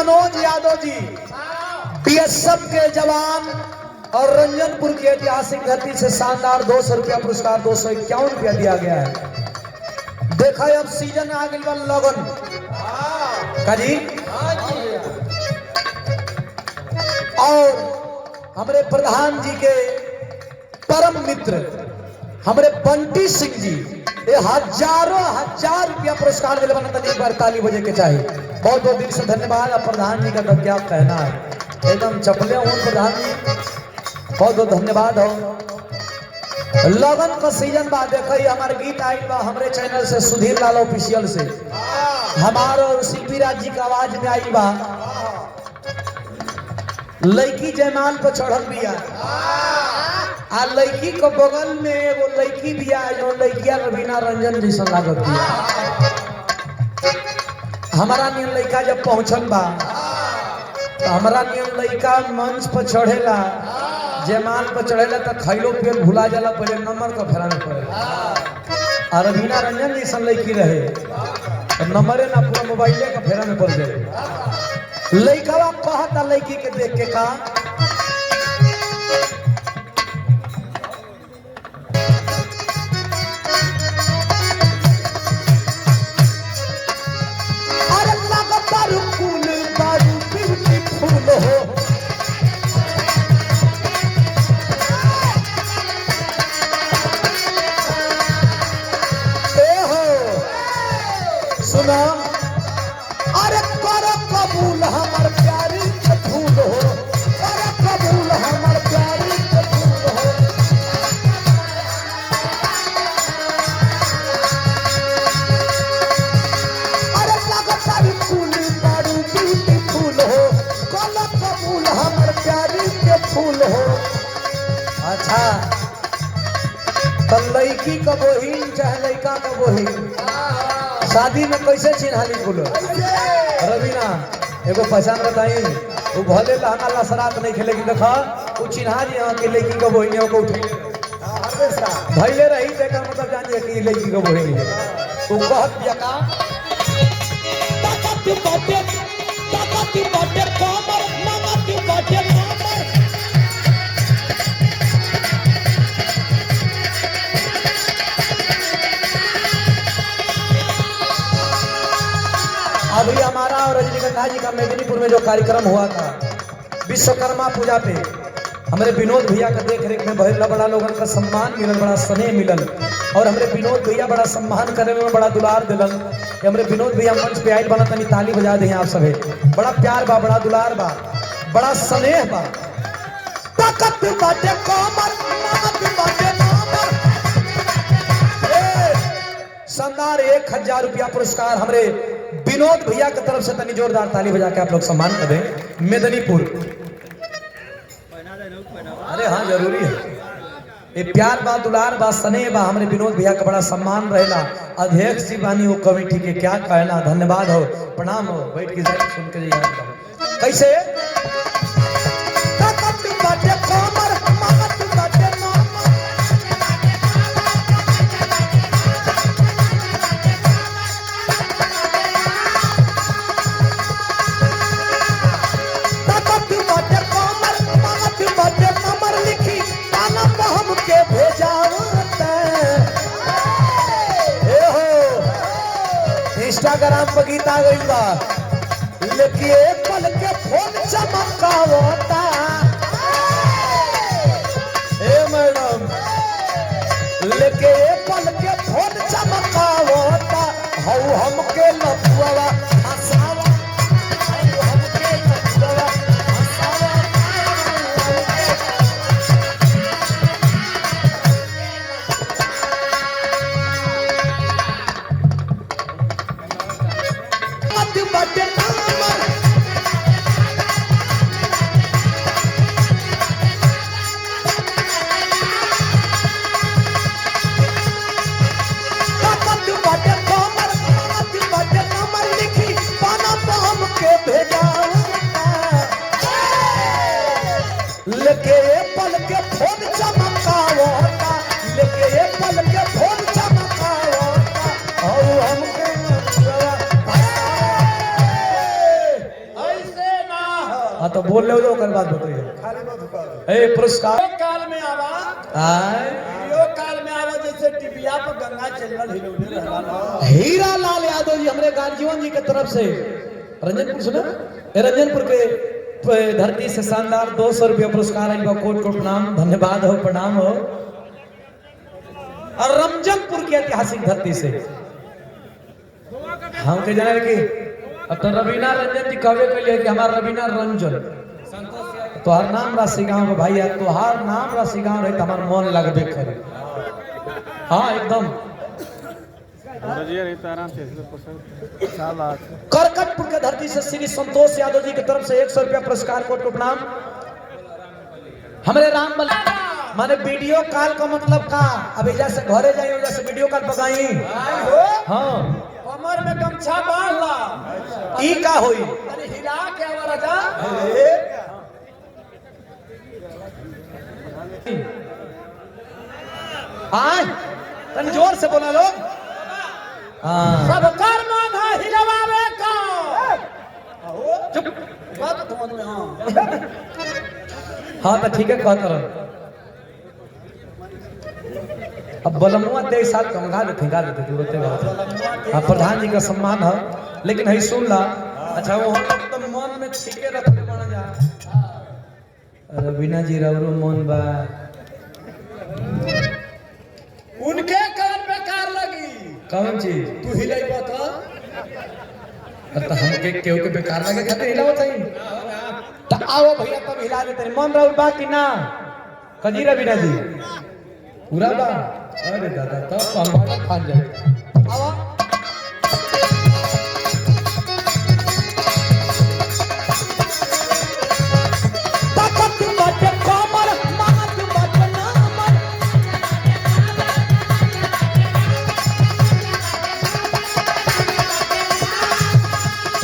Manoj Yadav ji BSF के जवान और रंजनपुर की ऐतिहासिक धरती से शानदार 200 रुपया पुरस्कार 251 रुपया दिया गया है। देखा अब सीजन आ गई बा लगन का जी। और हमारे प्रधान जी के परम मित्र हमारे बंटी सिंह जी ये हजारों हजार रुपया पुरस्कार दिले बना तक 48 बजे के चाहिए। बहुत बहुत दिल से धन्यवाद। अब प्रधान जी का तो क्या कहना है, एकदम चपले हूँ प्रधान जी, बहुत बहुत धन्यवाद हो। लगन का सीजन बाद देखिए हमारे गीत आई बा हमारे चैनल से सुधीर लाल ऑफिशियल से हमारे शिल्पी राज जी का आवाज में आई बा लड़की जयमाल पर चढ़ल बिया आ लड़की को बगल में एगो लड़की बिया जो लड़किया रवीना रंजन जैसा लागत बिया। हमारा नियन लड़का जब पहुंचल बा तो हमारा नियन लड़का मंच पर चढ़ेला जयमाल पर चढ़ेला तो खैलो पेल भुला जाला पहले नंबर का फेरा में पड़े और रवीना रंजन जैसा लड़की रहे तो नंबरे ना पूरा मोबाइले का फेरा में पड़ जाए। लड़का कहता लड़की के देख के का सुना अरे कर कबूल हमार प्यारी के फूल हो, कर कबूल हमार प्यारी के फूल हो। अरे लगतारी फूल बारू ब्यूटी फूल हो, कर कबूल हमार प्यारी के फूल हो। अच्छा तो लड़की का बहिन चाहे लड़का का बहिन शादी में कैसे चिन्हाली बोलो रवीना एगो पहचान बताई वो भले लहंगा लसरात नहीं खेले देखा वो चिन्हा जी यहाँ की लड़की को बहिनी को उठे भैले रही देखा मतलब जानिए कि लड़की को बहिनी वो बहुत दिया का अभी हमारा और रजनीगंधा जी का मेदिनीपुर में जो कार्यक्रम हुआ था विश्वकर्मा पूजा पे हमारे विनोद भैया का देख रेख में बहुत बड़ा लोगों का सम्मान मिलल, बड़ा स्नेह मिलल और हमारे विनोद भैया बड़ा सम्मान करे में बड़ा दुलार दिलन। हमारे विनोद भैया मंच पे आए बना तनी ताली बजा दे आप सभी। बड़ा प्यार बा, बड़ा दुलार बा, बड़ा स्नेह बा। ताकत बाटे कमर बाटे शानदार 1000 रुपया पुरस्कार हमारे विनोद भैया की तरफ से तनी जोरदार ताली बजा के आप लोग सम्मान करें। मेदिनीपुर अरे हाँ जरूरी है ये प्यार बा दुलार बा स्नेह बा। हमारे विनोद भैया का बड़ा सम्मान रहेला। अध्यक्ष जी बानी वो कमेटी के क्या कहना, धन्यवाद हो, प्रणाम हो। बैठ के जाए सुन के कैसे इंस्टाग्राम पर गीत आ गई बा लेकिन पल के फोन चमकावता ए मैडम लेके पल के फोन चमकावता हौ हमके लपुआ हंसावा हौ हमके लपुआ हंसावा। तो बोल ले ओकर बाद बताइए खाली मत कर ए पुरस्कार काल में आवा आय यो काल में आवा जैसे टिबिया पर गंगा चलल हिलौले रहला हीरा लाल यादव जी हमरे गार्जियन जी के तरफ से रंजनपुर सुना रंजनपुर के धरती से शानदार 200 रुपया पुरस्कार आइल बा कोट कोट प्रणाम धन्यवाद हो प्रणाम हो और रंजनपुर की ऐतिहासिक धरती से हम के जाने कि अब तो रवीना रंजन जी कहवे कहिए कि हमारा रवीना रंजन तोहार नाम राशि गांव के भाई तोहार नाम राशि गांव रहे हमार मन लगबे करे हाँ एकदम करकटपुर के धरती से श्री संतोष यादव जी की तरफ से 100 रुपया पुरस्कार कोट को प्रणाम हमारे राम बल माने वीडियो कॉल का मतलब का अब जैसे घरे जाइए जैसे वीडियो कॉल पकाई हाँ कमर में गमछा बांधला ई का होई अरे हिला के आवा राजा आय तन जोर से बोला लोग हाँ सब कर मांगा हिलवावे का चुप बात तो मत हां हाँ तो ठीक है कहता रहो अब बलमुआ दे साल कम गा देते जरूरत है हाँ प्रधान जी का सम्मान है लेकिन है सुन ला अच्छा वो हम लोग तो मन में छिके रखते बना जा रवीना जी रवरू मन बा उनके कान पे कार लगी कौन चीज तू हिलाई बता तो हमके केहू के बेकार लगे खातिर हिलावत है तो आओ भैया तब हिला देते मन रहू बा कि ना कजी रवीना जी पूरा बा अरे दादा तब तो हमारा खान जाए आओ ताकत बाटे कमर मात बाटे नामर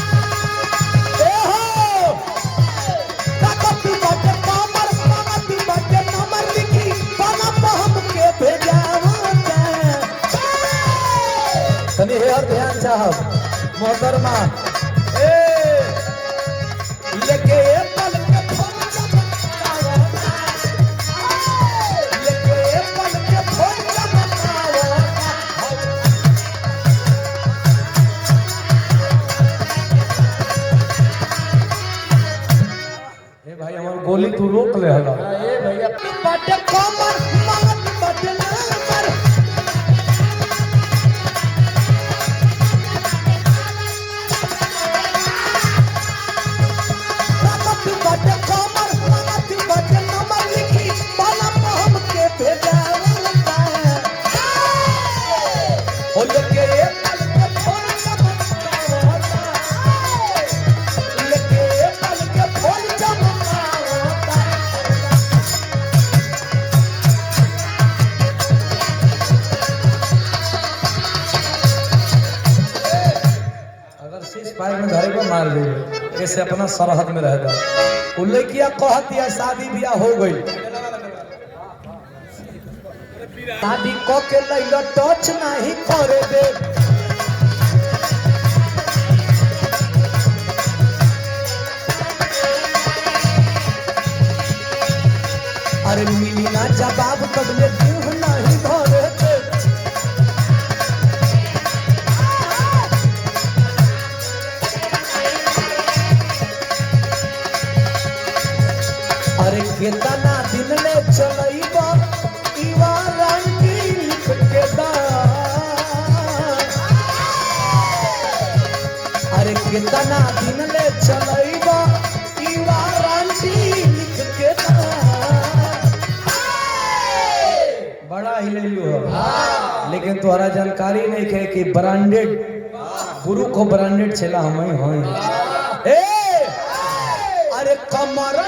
ए हो ताकत बाटे कमर मात बाटे नामर लिखी बना हम के भेजावता तनी हेर ध्यान साहब मोहतरमा ए लेके पल के फोन चमकावता लेके पल के फोन चमकावता ए भाई हमार गोली तू रोक ले हला ए भैया बाटे कमर मात बाटे नामर ताकत बाटे कमर मात बाटे नामर लिखी बाला हम के भेजावता ओ लेके पल के फोन चमकावता लेके पल के फोन चमकावता अगर शीश पाए में धरे को मार दे ऐसे अपना सरहद में रहेगा उल्लेखिया कहत या शादी बियाह हो गई शादी को के लइलो टच नहीं करे दे अरे मिली ना जवाब तबले मुंह नहीं धरे दे अरे केतना दिन ले चलइबा ई वारंटी लिख के दा अरे केतना दिन ले चलइबा ई वारंटी लिख के दा बड़ा ही ले लियो लेकिन तोहरा जानकारी नहीं है कि ब्रांडेड गुरु को ब्रांडेड चला हम ही हैं ए अरे कमर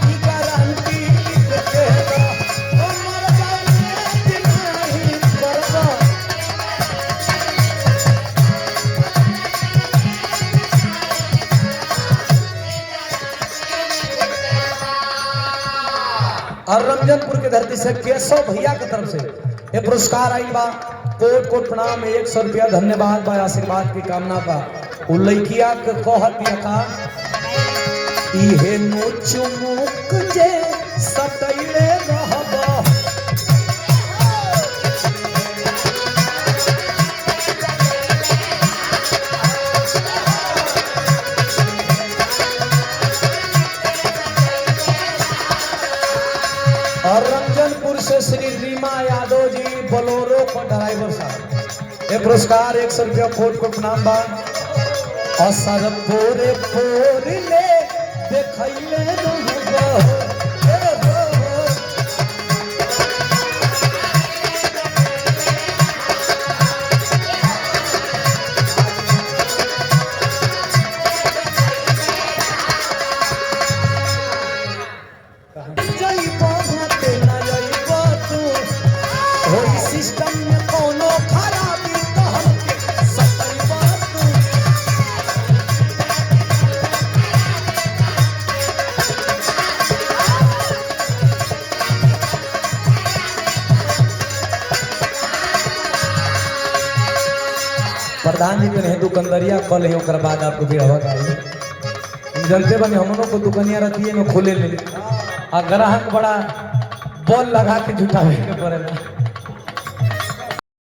की गारंटी लिख के दा कमर गारंटी नहीं करबा और रंजनपुर की धरती से केशव भैया की तरफ से ये पुरस्कार आई बा कोट कोट प्रणाम 100 रुपया धन्यवाद बा आशीर्वाद की कामना बा उ लइकिया के कहतिया का इहे नो चुमुक जे सटैले रहबा और रंजनपुर से श्री रीमा यादव जी बोलोरो को ड्राइवर साहब एक पुरस्कार 100 रुपया कोट को प्रणाम बा असर पोरे पोरले देखैले रहबा सिस्टम में कोनो खराबी तो हमके सतैबा तू प्रधान जी के दुकानदारिया कल है ओकर बाद आपको भी हवा चाहिए जनते बने हमनों को दुकानिया रहती है में खोले ले आ ग्राहक बड़ा बॉल लगा के जुटावे के पड़ेला।